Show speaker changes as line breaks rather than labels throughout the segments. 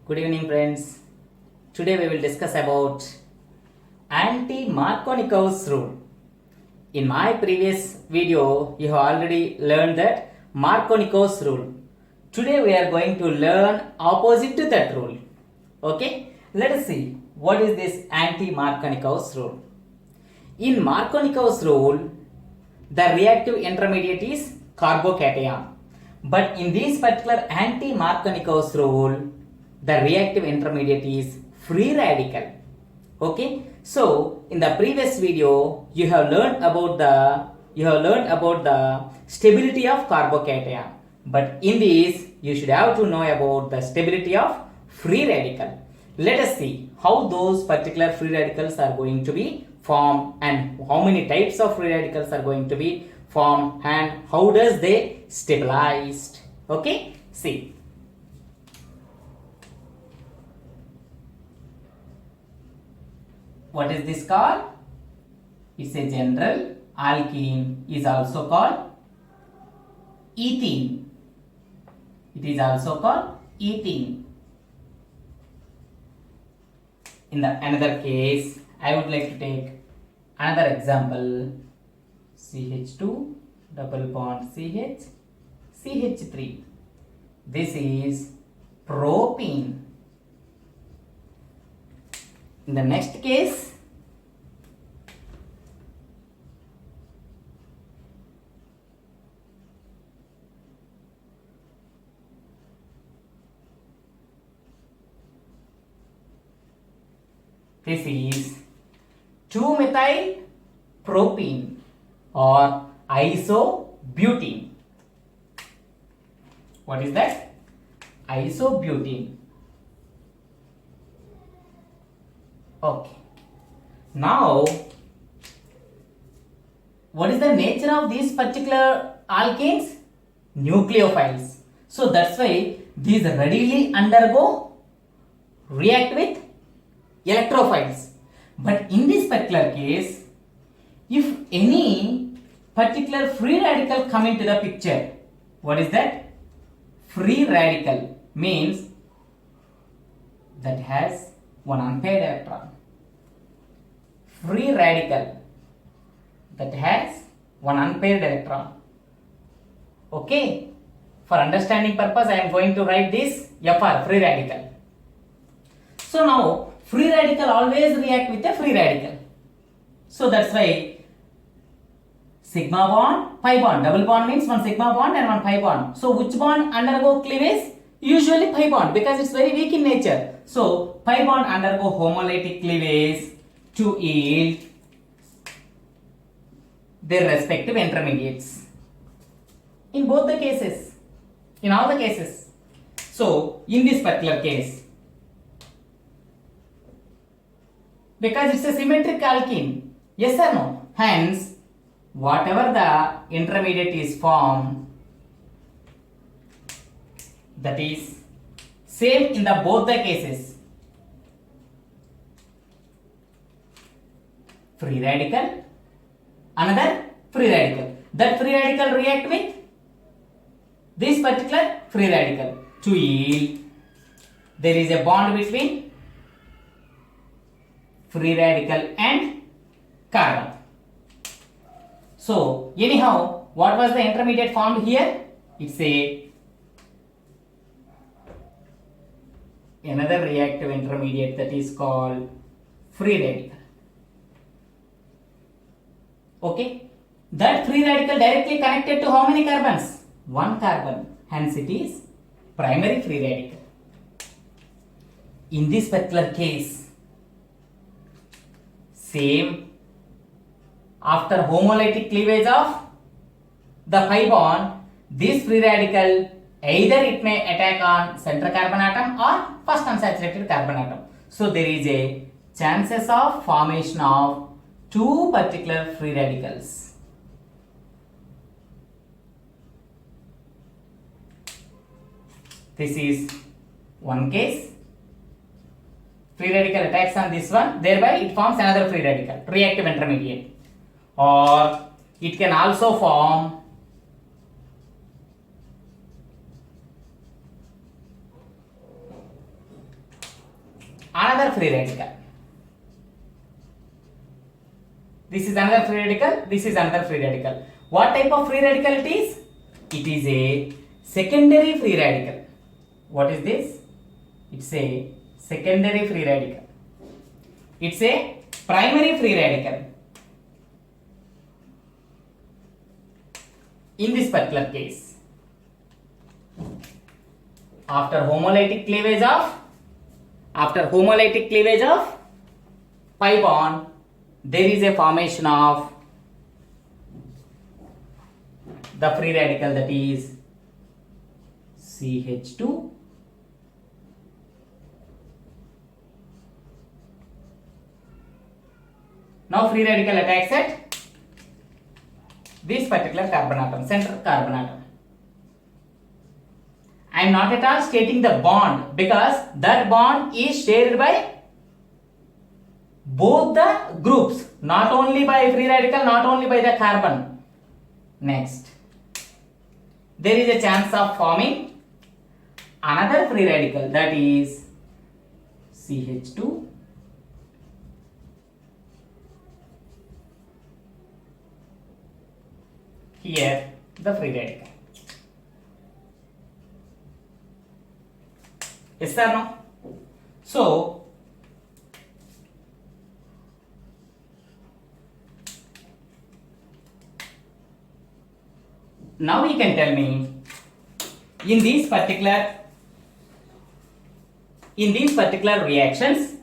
Good evening friends. Today we will discuss about Anti-Markovnikov's rule. In my previous video, you have already learned that Markovnikov's rule. Today we are going to learn opposite to that rule. Okay? Let us see what is this Anti-Markovnikov's rule. In Markovnikov's rule, the reactive intermediate is carbocation. But in this particular Anti-Markovnikov's rule, the reactive intermediate is free radical. Okay, so in the previous video you have learned about the stability of carbocation, but in this you should have to know about the stability of free radical. Let us see how those particular free radicals are going to be formed and how many types of free radicals are going to be formed and how does they stabilized. Okay, see. What is this called? It's a general alkene, is also called ethene. It is also called ethene. In the another case, I would like to take another example. CH2 double bond CH, CH3. This is propene. In the next case, this is 2-methyl propene or isobutene. What is that? Isobutene. Okay. Now, what is the nature of these particular alkanes? Nucleophiles. So that's why these readily undergo react with electrophiles. But in this particular case, if any particular free radical come into the picture, what is that? Free radical means that has one unpaired electron. Free radical that has one unpaired electron. Okay, for understanding purpose I am going to write this FR, free radical. So now free radical always react with a free radical. So that's why sigma bond, pi bond. Double bond means one sigma bond and one pi bond. So which bond undergo cleavage? Usually pi bond, because it's very weak in nature. So pi bond undergo homolytic cleavage to yield their respective intermediates. In both the cases, in all the cases. So in this particular case, because it's a symmetric alkene, yes or no? Hence, whatever the intermediate is formed, that is same in the both the cases. Free radical, another free radical. That free radical react with this particular free radical to yield there is a bond between free radical and carbon. So anyhow, what was the intermediate formed here? It's another reactive intermediate that is called free radical. Okay, that free radical directly connected to how many carbons? One carbon. Hence it is primary free radical. In this particular case, same, after homolytic cleavage of the pi bond, this free radical either it may attack on center carbon atom or first unsaturated carbon atom. So there is a chances of formation of two particular free radicals. This is one case. Free radical attacks on this one, thereby it forms another free radical, reactive intermediate. Or it can also form another free radical. This is another free radical, this is another free radical. What type of free radical it is? It is a secondary free radical. What is this? It's a secondary free radical. It's a primary free radical. In this particular case, after homolytic cleavage of pi bond, there is a formation of the free radical, that is CH2 now free radical attacks at this particular carbon atom, center carbon atom. I am not at all stating the bond because that bond is shared by both the groups, not only by free radical, not only by the carbon. Next, there is a chance of forming another free radical, that is CH2 here, the free radical. Yes or no? So now you can tell me, in these particular reactions,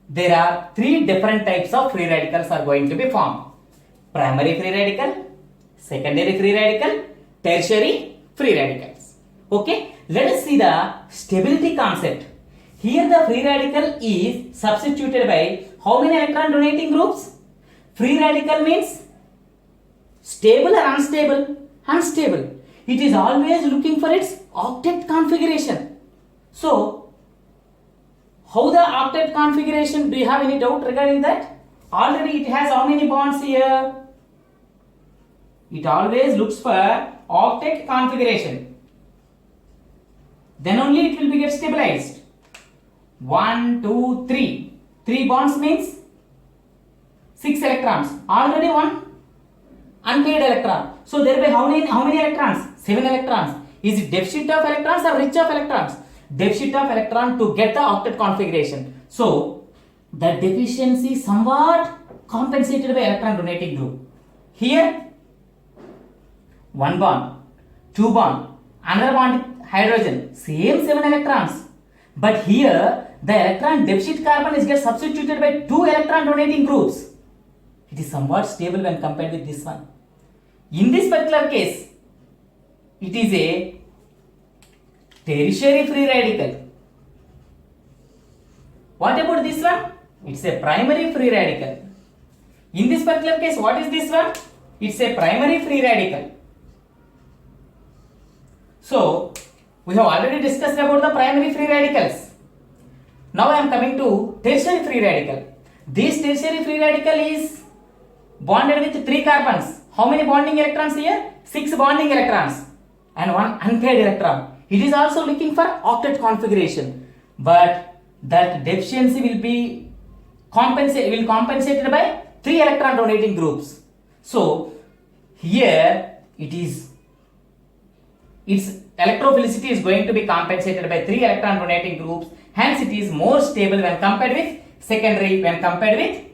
there are three different types of free radicals are going to be formed: primary free radical, secondary free radical, tertiary free radicals. Okay, let us see the stability concept. Here the free radical is substituted by how many electron donating groups? Free radical means stable or unstable? Unstable. It is always looking for its octet configuration. So, how the octet configuration? Do you have any doubt regarding that? Already it has how many bonds here? It always looks for octet configuration. Then only it will be get stabilized. 1, 2, 3. 3 bonds means 6 electrons. Already one unpaired electron. So there will be how many electrons? 7 electrons. Is it deficit of electrons or rich of electrons? Deficit of electron to get the octet configuration. So the deficiency somewhat compensated by electron donating group. Here 1 bond, 2 bond, another bond hydrogen, same 7 electrons. But here the electron deficit carbon is get substituted by 2 electron donating groups. It is somewhat stable when compared with this one. In this particular case, it is a tertiary free radical. What about this one? It's a primary free radical. In this particular case, what is this one? It's a primary free radical. So, we have already discussed about the primary free radicals. Now I am coming to tertiary free radical. This tertiary free radical is bonded with 3 carbons. How many bonding electrons here? 6 bonding electrons and 1 unpaired electron. It is also looking for octet configuration, but that deficiency will be compensated by 3 electron donating groups. So here its electrophilicity is going to be compensated by 3 electron donating groups. Hence it is more stable when compared with secondary, when compared with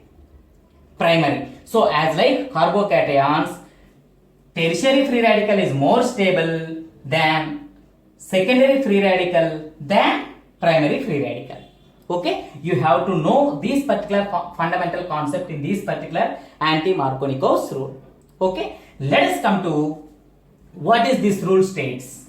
primary. So as like carbocations, tertiary free radical is more stable than secondary free radical than primary free radical. Okay, you have to know these particular fundamental concept in this particular Anti-Markovnikov's rule. Okay, let us come to what is this rule states.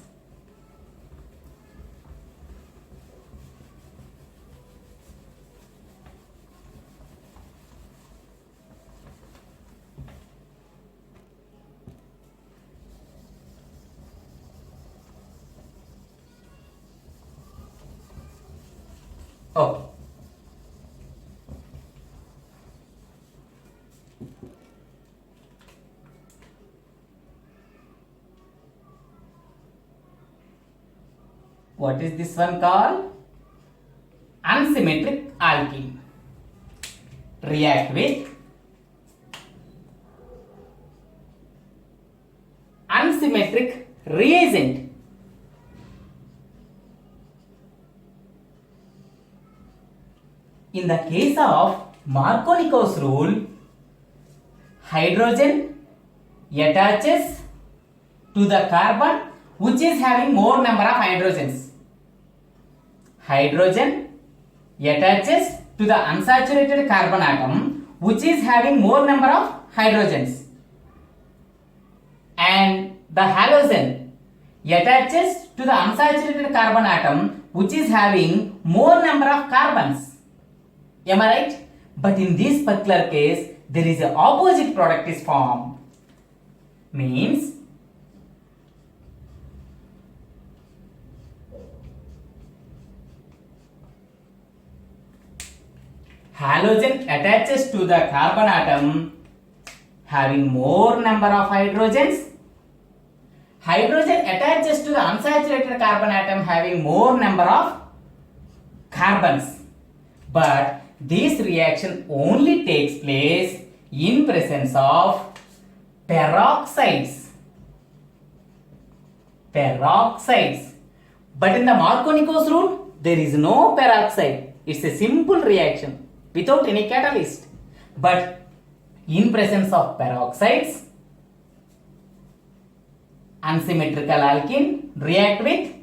Okay. What is this one called? unsymmetric alkene. React with unsymmetric reagent. In the case of Markovnikov's rule, hydrogen attaches to the carbon which is having more number of hydrogens. Hydrogen attaches to the unsaturated carbon atom which is having more number of hydrogens, and the halogen attaches to the unsaturated carbon atom which is having more number of carbons. Am I right? But in this particular case, there is an opposite product is formed. Means halogen attaches to the carbon atom having more number of hydrogens. Hydrogen attaches to the unsaturated carbon atom having more number of carbons. But this reaction only takes place in presence of peroxides. Peroxides. But in the Markovnikov's rule, there is no peroxide. It's a simple reaction without any catalyst. But in presence of peroxides, unsymmetrical alkene react with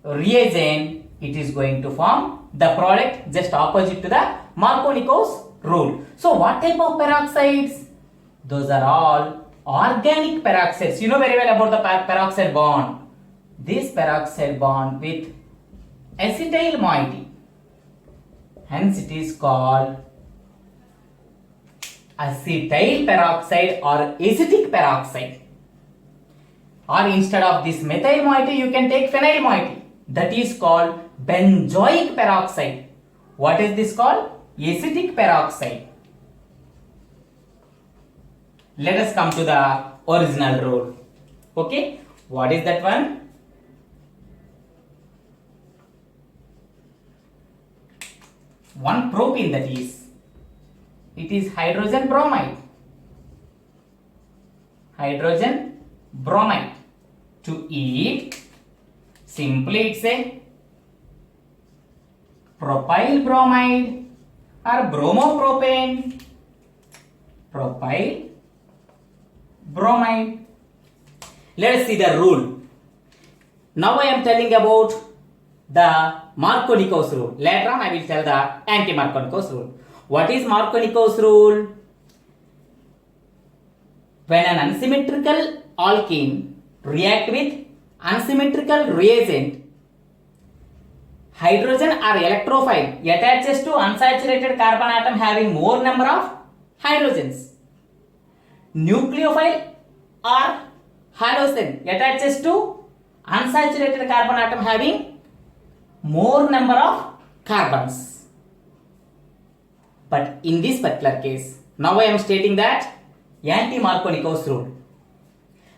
reagent, it is going to form the product just opposite to the Markovnikov's rule. So what type of peroxides? Those are all organic peroxides. You know very well about the peroxide bond. This peroxide bond with acetyl moiety. Hence it is called acetyl peroxide or acetic peroxide. Or instead of this methyl moiety, you can take phenyl moiety. That is called benzoic peroxide. What is this called? Acetic peroxide. Let us come to the original rule. Okay, what is that one? One propene, that is. It is hydrogen bromide. Hydrogen bromide. To eat, simply it's a propyl bromide or bromopropane. Propyl bromide. Let us see the rule. Now I am telling about the Markovnikov's rule. Later on I will tell the Anti-Markovnikov's rule. What is Markovnikov's rule? When an unsymmetrical alkene react with unsymmetrical reagent, hydrogen or electrophile attaches to unsaturated carbon atom having more number of hydrogens. Nucleophile or halogen attaches to unsaturated carbon atom having more number of carbons. But in this particular case, now I am stating that Anti-Markovnikov's rule.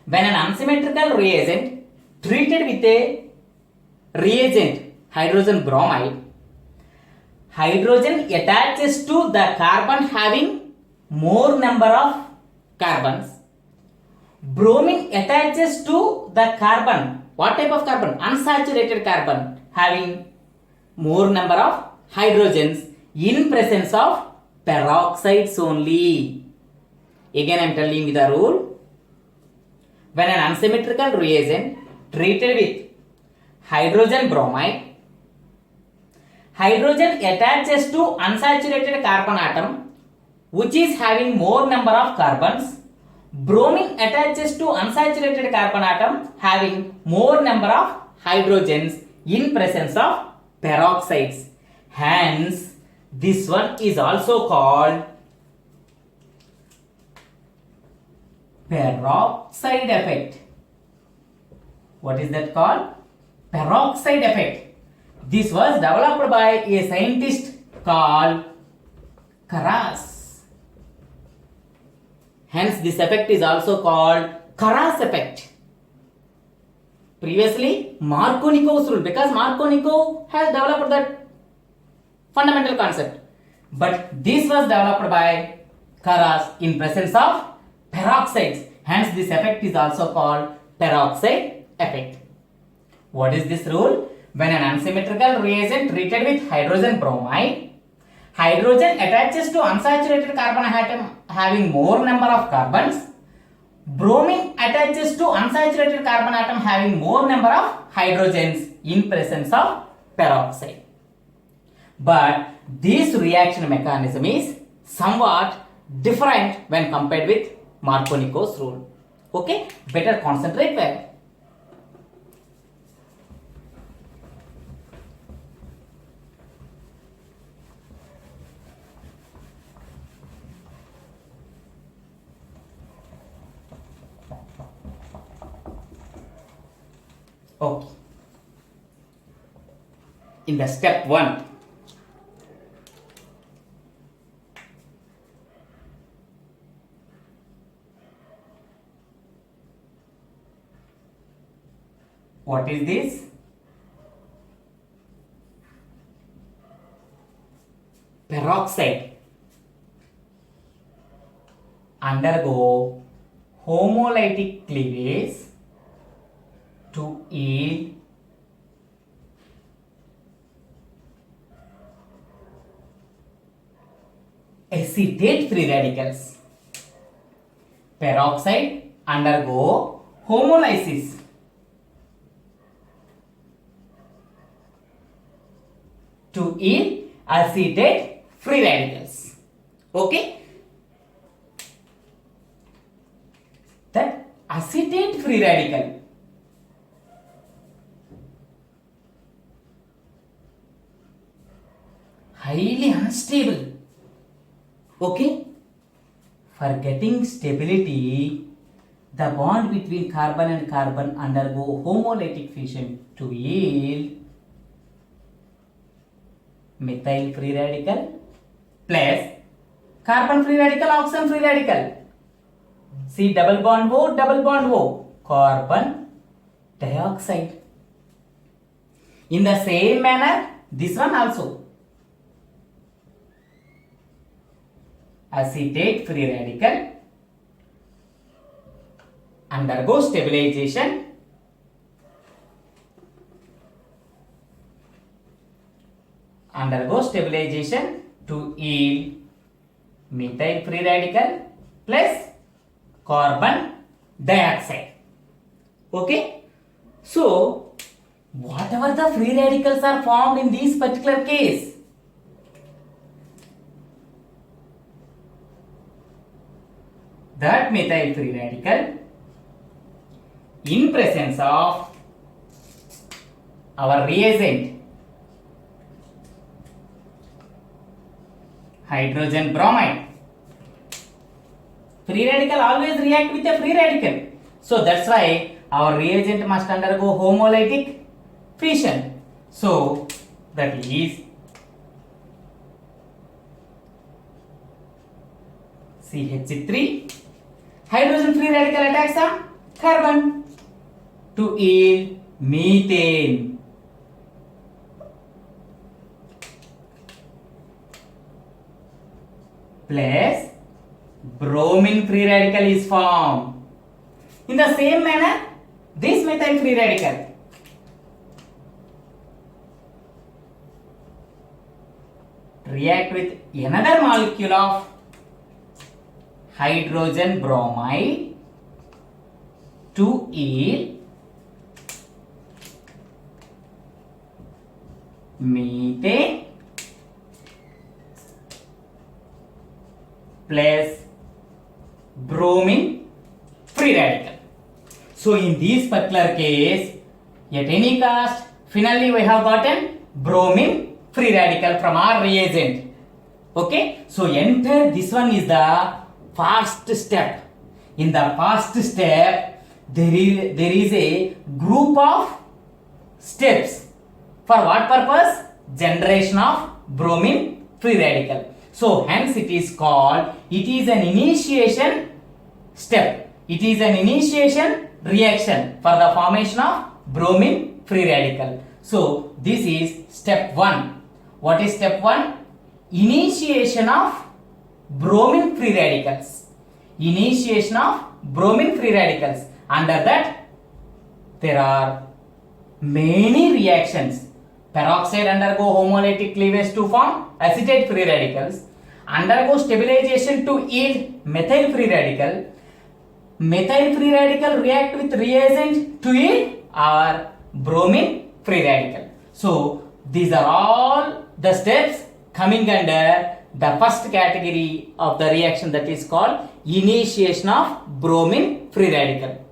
When an unsymmetrical reagent treated with a reagent hydrogen bromide, hydrogen attaches to the carbon having more number of carbons. Bromine attaches to the carbon. What type of carbon? Unsaturated carbon having more number of hydrogens in presence of peroxides only. Again I am telling you the rule. When an unsymmetrical reagent treated with hydrogen bromide, hydrogen attaches to unsaturated carbon atom which is having more number of carbons. Bromine attaches to unsaturated carbon atom having more number of hydrogens in presence of peroxides. Hence, this one is also called peroxide effect. What is that called? Peroxide effect. This was developed by a scientist called Karasch. Hence, this effect is also called Karasch effect. Previously, Markovnikov's rule, because Markovnikov has developed that fundamental concept. But this was developed by Karasch in presence of peroxides. Hence, this effect is also called peroxide effect. What is this rule? When an unsymmetrical reagent treated with hydrogen bromide, hydrogen attaches to unsaturated carbon atom having more number of carbons. Bromine attaches to unsaturated carbon atom having more number of hydrogens in presence of peroxide. But this reaction mechanism is somewhat different when compared with Markovnikov's rule. Okay, better concentrate well. Okay. In the step 1, what is this? Peroxide undergo homolytic cleavage to yield acetate free radicals. Peroxide undergo homolysis to yield acetate free radicals. Okay? That acetate free radical highly unstable. Okay? For getting stability, the bond between carbon and carbon undergo homolytic fission to yield methyl free radical plus carbon free radical, oxygen free radical. See, double bond O, carbon dioxide. In the same manner, this one also. Acetate free radical undergo stabilization to yield methyl free radical plus carbon dioxide. Okay? So, whatever the free radicals are formed in this particular case, that methyl free radical in presence of our reagent hydrogen bromide. Free radical always react with a free radical. So that's why our reagent must undergo homolytic fission. So that is CH3. Hydrogen free radical attacks on carbon to yield methane. Plus bromine free radical is formed. In the same manner, this methyl free radical react with another molecule of hydrogen bromide to yield methane plus bromine free radical. So in this particular case, at any cost, finally we have gotten bromine free radical from our reagent. Okay, so enter this one is the first step. In the first step, there is a group of steps. For what purpose? Generation of bromine free radical. So hence it is called, it is an initiation step. It is an initiation reaction for the formation of bromine free radical. So this is step 1. what is step 1? Initiation of bromine free radicals. Initiation of bromine free radicals. Under that, there are many reactions. Peroxide undergo homolytic cleavage to form acetate free radicals. Undergo stabilization to yield methyl free radical. Methyl free radical react with reagent to yield our bromine free radical. So these are all the steps coming under the first category of the reaction, that is called initiation of bromine free radical.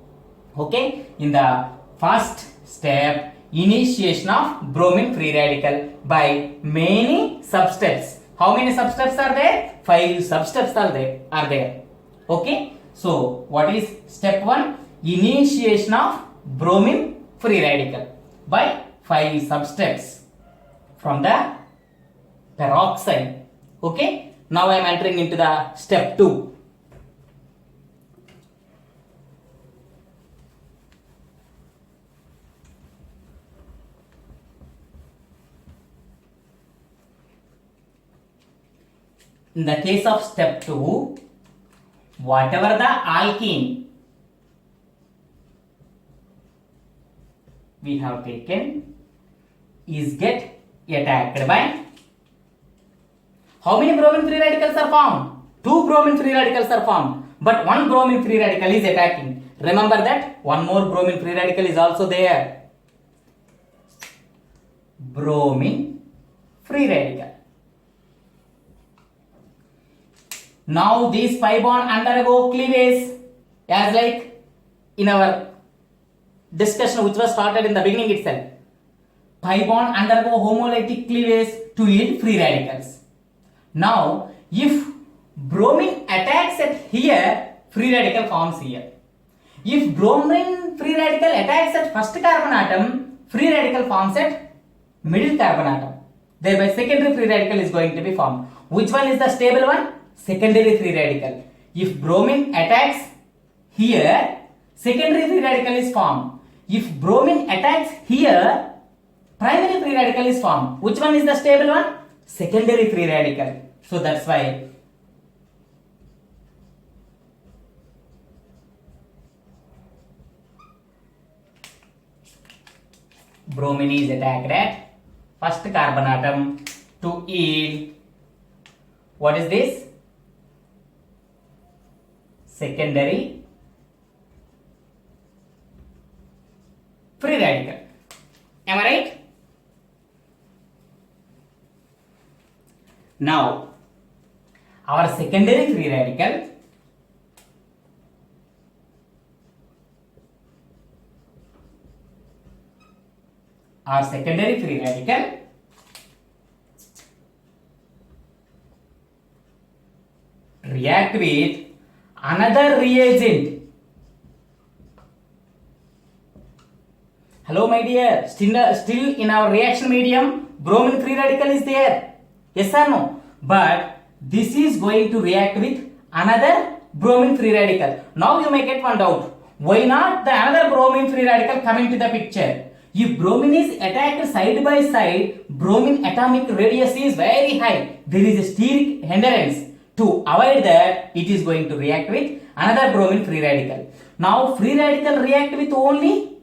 Okay, in the first step, initiation of bromine free radical by many substeps. How many substeps are there? 5 substeps are there. Okay, so what is step 1? Initiation of bromine free radical by 5 substeps from the peroxide. Okay, now I am entering into the step 2. In the case of step 2, whatever the alkene we have taken is get attacked by, how many bromine free radicals are formed? 2 bromine free radicals are formed, but 1 bromine free radical is attacking. Remember that one more bromine free radical is also there. Bromine free radical. Now these pi bond undergo cleavage, as like in our discussion which was started in the beginning itself. Pi bond undergo homolytic cleavage to yield free radicals. Now if bromine attacks at here, free radical forms here. If bromine free radical attacks at first carbon atom, free radical forms at middle carbon atom. Thereby secondary free radical is going to be formed. Which one is the stable one? Secondary free radical. If bromine attacks here, secondary free radical is formed. If bromine attacks here, primary free radical is formed. Which one is the stable one? Secondary free radical. So that's why bromine is attacked at first carbon atom to yield, what is this? Secondary free radical. Am I right? Now, our secondary free radical react with another reagent. Hello my dear, still in our reaction medium bromine free radical is there, yes or no? But this is going to react with another bromine free radical. Now you may get one doubt, why not the another bromine free radical come into the picture? If bromine is attacked side by side, bromine atomic radius is very high, there is a steric hindrance. To avoid that, it is going to react with another bromine free radical. Now free radical react with only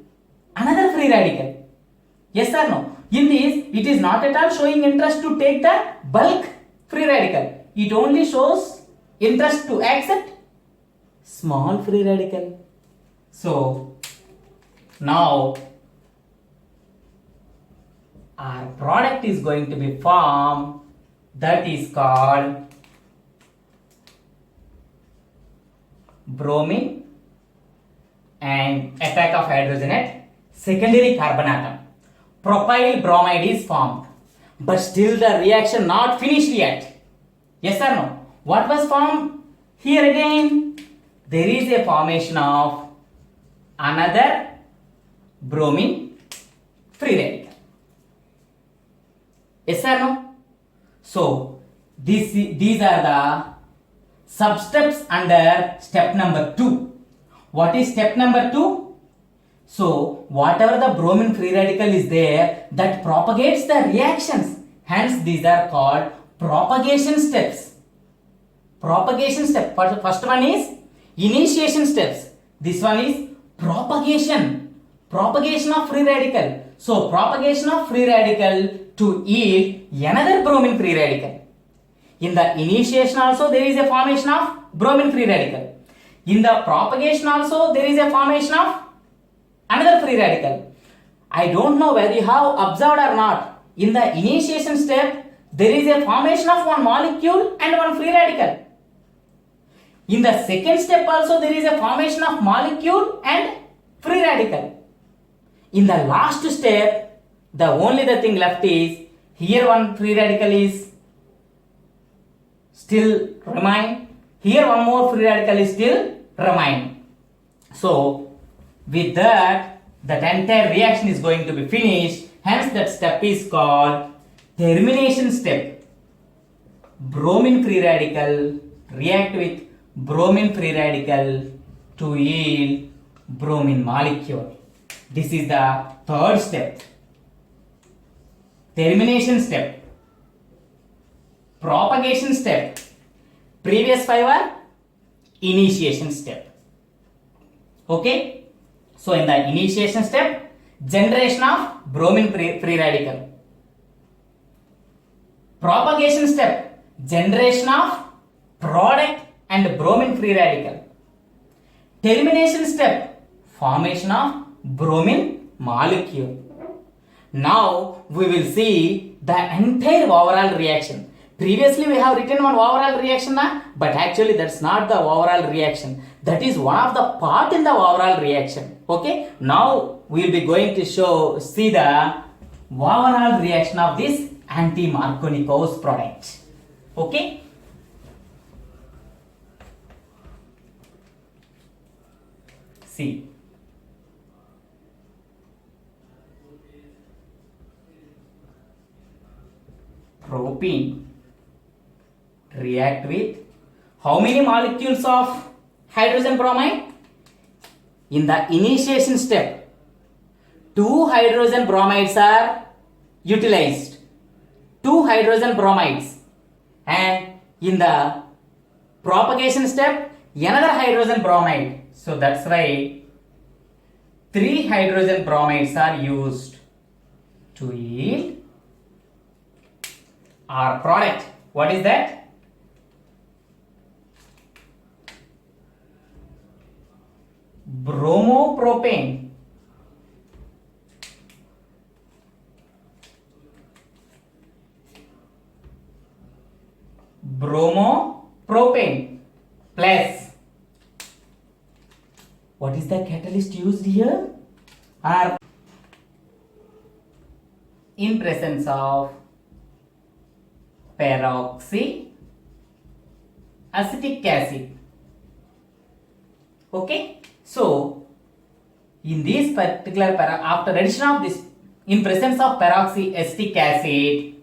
another free radical, yes or no? In this, it is not at all showing interest to take the bulk free radical. It only shows interest to accept small free radical. So now our product is going to be formed, that is called bromine and attack of hydrogen at secondary carbon atom. Propyl bromide is formed, but still the reaction not finished yet. Yes or no? What was formed here again? There is a formation of another bromine free radical. Yes or no? So these are the substeps under step number 2. What is step number 2? So whatever the bromine free radical is there, that propagates the reactions Hence, these are called propagation steps. Propagation step. First one is initiation steps. This one is propagation. Propagation of free radical. So, propagation of free radical to yield another bromine free radical. In the initiation also there is a formation of bromine free radical. In the propagation also there is a formation of another free radical. I don't know whether you have observed or not. In the initiation step there is a formation of one molecule and one free radical. In the second step also there is a formation of molecule and free radical. In the last step, the only thing left is here one free radical is still remain. Here one more free radical is still remain. So with that entire reaction is going to be finished. Hence that step is called termination step. Bromine free radical react with bromine free radical to yield bromine molecule. This is the third step. Termination step. Propagation step. Previous 5 are initiation step. Okay. So in the initiation step, generation of bromine free radical. Propagation step, generation of product and bromine free radical. Termination step, formation of bromine molecule. Now we will see the entire overall reaction. Previously we have written one overall reaction, but actually that's not the overall reaction. That is one of the part in the overall reaction. Okay. Now we will be going to see the overall reaction of this Anti-Markovnikov's product. Okay. See. Propene react with how many molecules of hydrogen bromide? In the initiation step, 2 hydrogen bromides are utilized. 2 hydrogen bromides. And in the propagation step, another hydrogen bromide. So that's why 3 hydrogen bromides are used to yield our product. What is that? Bromopropane. Bromopropane plus, what is the catalyst used here? Are in presence of peroxy acetic acid. Okay. So in this particular after addition of this, in presence of peroxyacetic acid,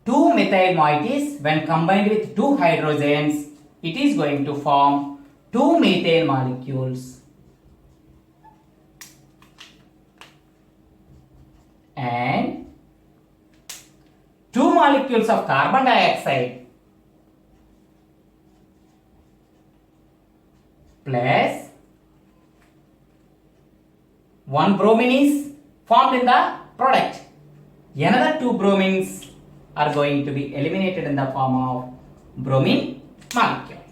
2 methyl moieties when combined with 2 hydrogens, it is going to form 2 methyl molecules. And 2 molecules of carbon dioxide plus 1 bromine is formed in the product. Another 2 bromines are going to be eliminated in the form of bromine molecule.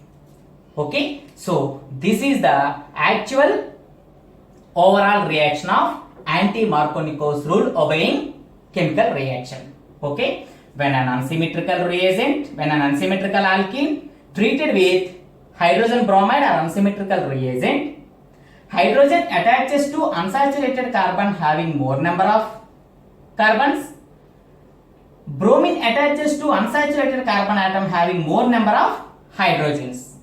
Okay. So this is the actual overall reaction of Anti-Markovnikov's rule obeying chemical reaction. Okay. When an unsymmetrical reagent, when an unsymmetrical alkene treated with hydrogen bromide or unsymmetrical reagent, hydrogen attaches to unsaturated carbon having more number of carbons. Bromine attaches to unsaturated carbon atom having more number of hydrogens,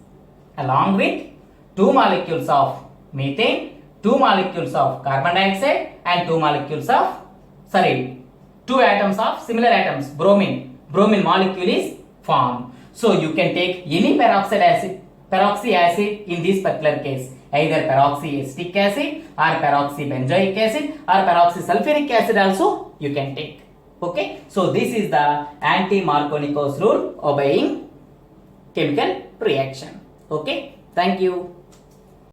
along with 2 molecules of methane, 2 molecules of carbon dioxide and 2 molecules of 2 atoms of similar atoms bromine molecule is formed. So you can take any peroxy acid in this particular case, either peroxyacetic acid or peroxybenzoic acid or peroxysulfuric acid also you can take. Okay, so this is the Anti-Markovnikov's rule obeying chemical reaction. Okay, thank you.